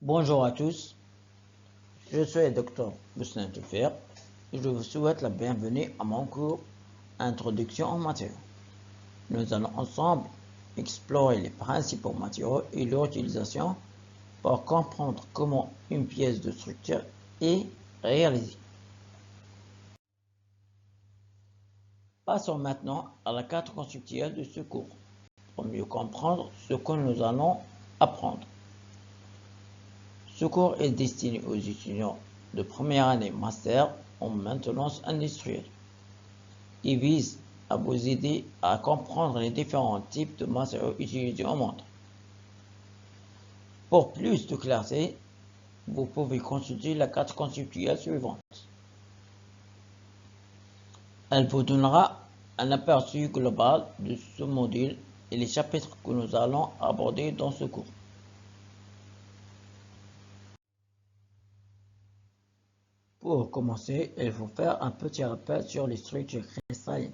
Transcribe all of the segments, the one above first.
Bonjour à tous, je suis le Dr Bousselin Tuffer et je vous souhaite la bienvenue à mon cours Introduction aux matériaux. Nous allons ensemble explorer les principaux matériaux et leur utilisation pour comprendre comment une pièce de structure est réalisée. Passons maintenant à la carte conceptuelle de ce cours pour mieux comprendre ce que nous allons apprendre. Ce cours est destiné aux étudiants de première année master en maintenance industrielle. Il vise à vous aider à comprendre les différents types de matériaux utilisés au monde. Pour plus de clarté, vous pouvez consulter la carte conceptuelle suivante. Elle vous donnera un aperçu global de ce module et les chapitres que nous allons aborder dans ce cours. Pour commencer, il faut faire un petit rappel sur les structures cristallines.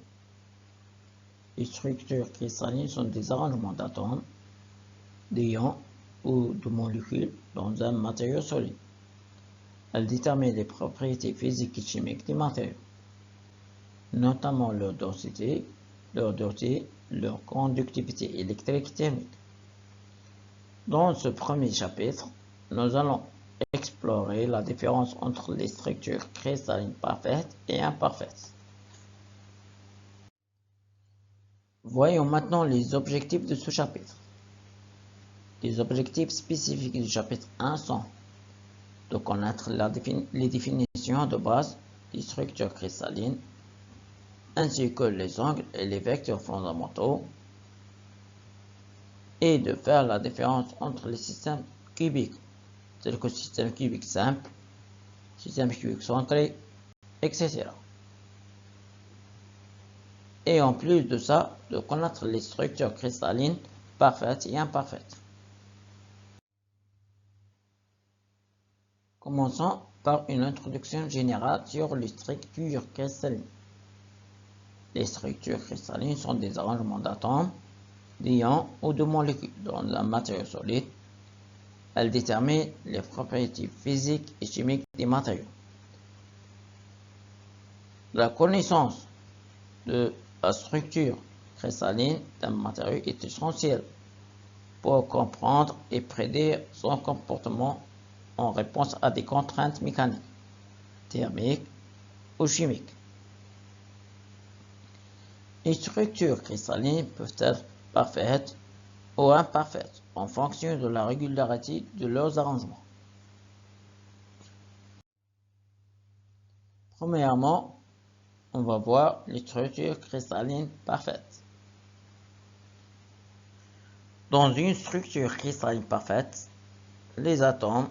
Les structures cristallines sont des arrangements d'atomes, d'ions ou de molécules dans un matériau solide. Elles déterminent les propriétés physiques et chimiques des matériaux, notamment leur densité, leur dureté, leur conductivité électrique et thermique. Dans ce premier chapitre, nous allons explorer la différence entre les structures cristallines parfaites et imparfaites. Voyons maintenant les objectifs de ce chapitre. Les objectifs spécifiques du chapitre 1 sont de connaître les définitions de base des structures cristallines, ainsi que les angles et les vecteurs fondamentaux, et de faire la différence entre les systèmes cubiques, tels que le système cubique simple, système cubique centré, etc. Et en plus de ça, de connaître les structures cristallines parfaites et imparfaites. Commençons par une introduction générale sur les structures cristallines. Les structures cristallines sont des arrangements d'atomes, d'ions ou de molécules dans un matériau solide. Elles déterminent les propriétés physiques et chimiques des matériaux. La connaissance de la structure cristalline d'un matériau est essentielle pour comprendre et prédire son comportement en réponse à des contraintes mécaniques, thermiques ou chimiques. Les structures cristallines peuvent être parfaites ou imparfaites en fonction de la régularité de leurs arrangements. Premièrement, on va voir les structures cristallines parfaites. Dans une structure cristalline parfaite, les atomes,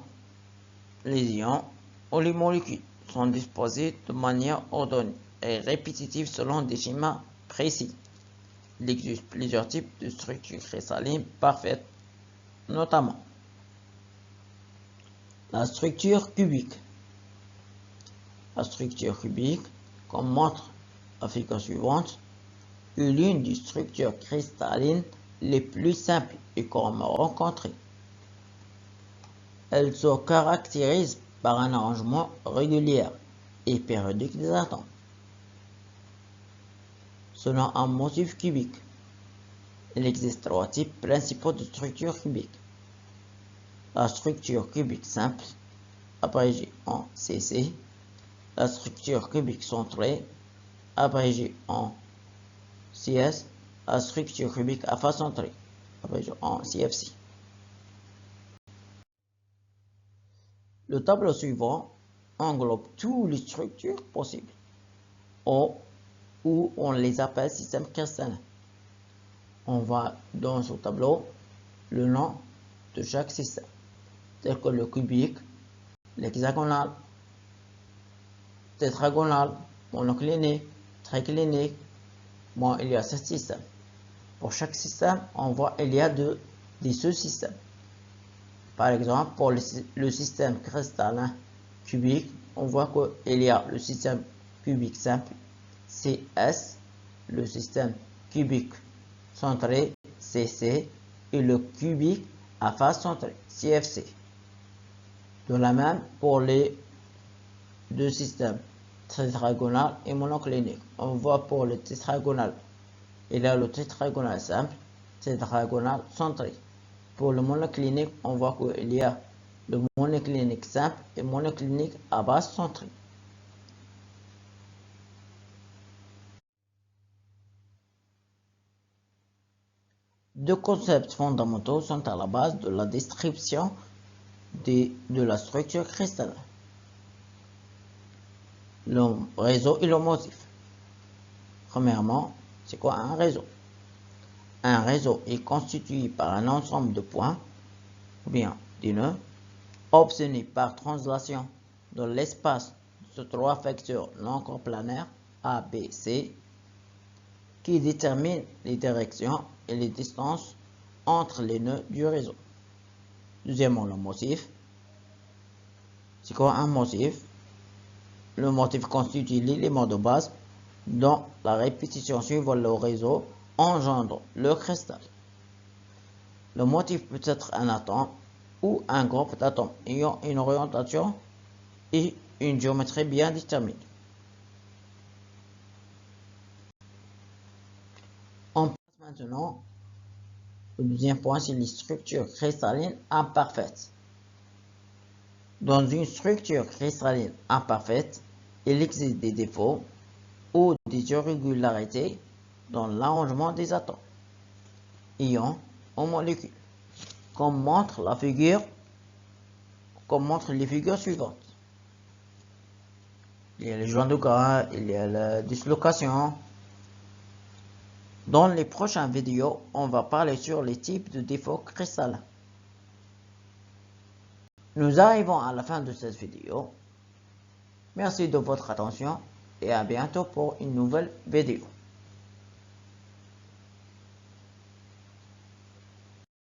les ions ou les molécules sont disposés de manière ordonnée et répétitive selon des schémas précis. Il existe plusieurs types de structures cristallines parfaites, notamment la structure cubique. La structure cubique, comme montre la figure suivante, est l'une des structures cristallines les plus simples et couramment rencontrées. Elle se caractérise par un arrangement régulier et périodique des atomes, selon un motif cubique. Il existe trois types principaux de structures cubiques. La structure cubique simple, abrégée en CC, la structure cubique centrée, abrégée en CS, la structure cubique à face centrée, abrégée en CFC. Le tableau suivant englobe toutes les structures possibles, ou on les appelle systèmes cristallins. On voit dans ce tableau le nom de chaque système, tel que le cubique, l'hexagonal, tétragonal, monoclinique, triclinique. Bon, il y a 7 systèmes. Pour chaque système, on voit qu'il y a des sous-systèmes. Par exemple, pour le système cristallin cubique, on voit qu'il y a le système cubique simple, CS, le système cubique centré, CC, et le cubique à face centrée, CFC. De la même pour les deux systèmes, tétragonal et monoclinique. On voit pour le tétragonal, il y a le tétragonal simple, tétragonal centré. Pour le monoclinique, on voit qu'il y a le monoclinique simple et monoclinique à base centrée. Deux concepts fondamentaux sont à la base de la description de la structure cristalline. Le réseau et le motif. Premièrement, c'est quoi un réseau? Un réseau est constitué par un ensemble de points, ou bien des nœuds, obtenus par translation dans l'espace de trois vecteurs non coplanaires A, B, C, qui déterminent les directions et les distances entre les nœuds du réseau. Deuxièmement, le motif. C'est quoi un motif? Le motif constitue l'élément de base dont la répétition suivant le réseau engendre le cristal. Le motif peut être un atome ou un groupe d'atomes ayant une orientation et une géométrie bien déterminée. On passe maintenant au deuxième point, c'est les structures cristallines imparfaites. Dans une structure cristalline imparfaite, il existe des défauts ou des irrégularités dans l'arrangement des atomes, ions ou molécules, comme montrent les figures suivantes. Il y a les joints de gras, il y a la dislocation. Dans les prochaines vidéos, on va parler sur les types de défauts cristallins. Nous arrivons à la fin de cette vidéo. Merci de votre attention et à bientôt pour une nouvelle vidéo.